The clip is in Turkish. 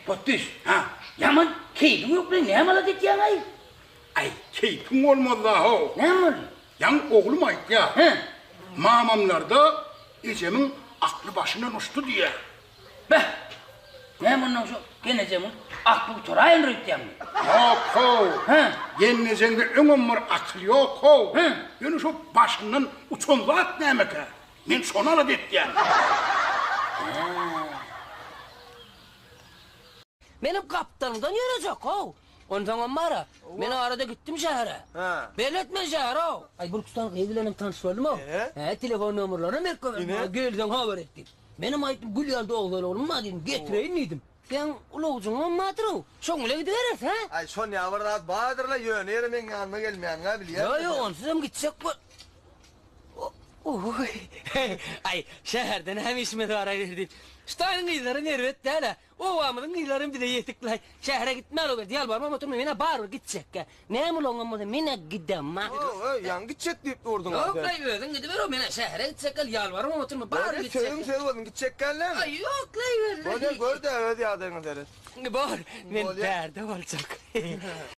Botüs, ha, yaman keyfin yok lan, ne amalat ettiyen ay? Ay keyfin olmadı ha o. Ne amalat? Yan oğlum ayıp ya. He, Mamamlarda Ece'min aklı başından uçtu diye. be, ne amalat şu, gene Cem'in aklı torayın rüyütten mi? Yok ho. He, Yennecende öngüm var akıl yok ho. Hı. Yani şu başından uçan zat ne emek ha? Men şonu alat ettiyen. Benim kaptanımdan yanacak o. Ondan var. Ben arada gittim şehre. Ha. Belirtme şehre o. Ay Burkus'tan evlenim tanıştırdım o. He, telefon numaralarını ver koyarım. Gelden haber ettim. Benim ayıttım Gülyan'da oğlan oğlum ma dedim. Getireyim dedim. Sen uluğucun olmadır o. Şoğuna gidiveririz ha. Ay son yavrular bağırırlar yönü men yanıma gelmeyen ne biliyor? Yo onsuz hem gidecek bu. Oy. Ay şehirden hem İsmet'i arayırdım. Stayın kıyıları nervet de o vamının kıyıların bir de yetikler. Şehre gitmeli o verdi. Yalvarmam oturma. Mine bağırır gidecek. Ne mi lan ama mine gidem ha. Yan gidecek deyip durdun Yok abi. lan verdin gidiver o mine şehre gidecek. Yalvarmam oturma. Bağırır Böyle gidecek. söyledin gidecek gel Ay yok lan verdin. Böyle gör de öyle adını deriz. Bağır. Ben perde olacak.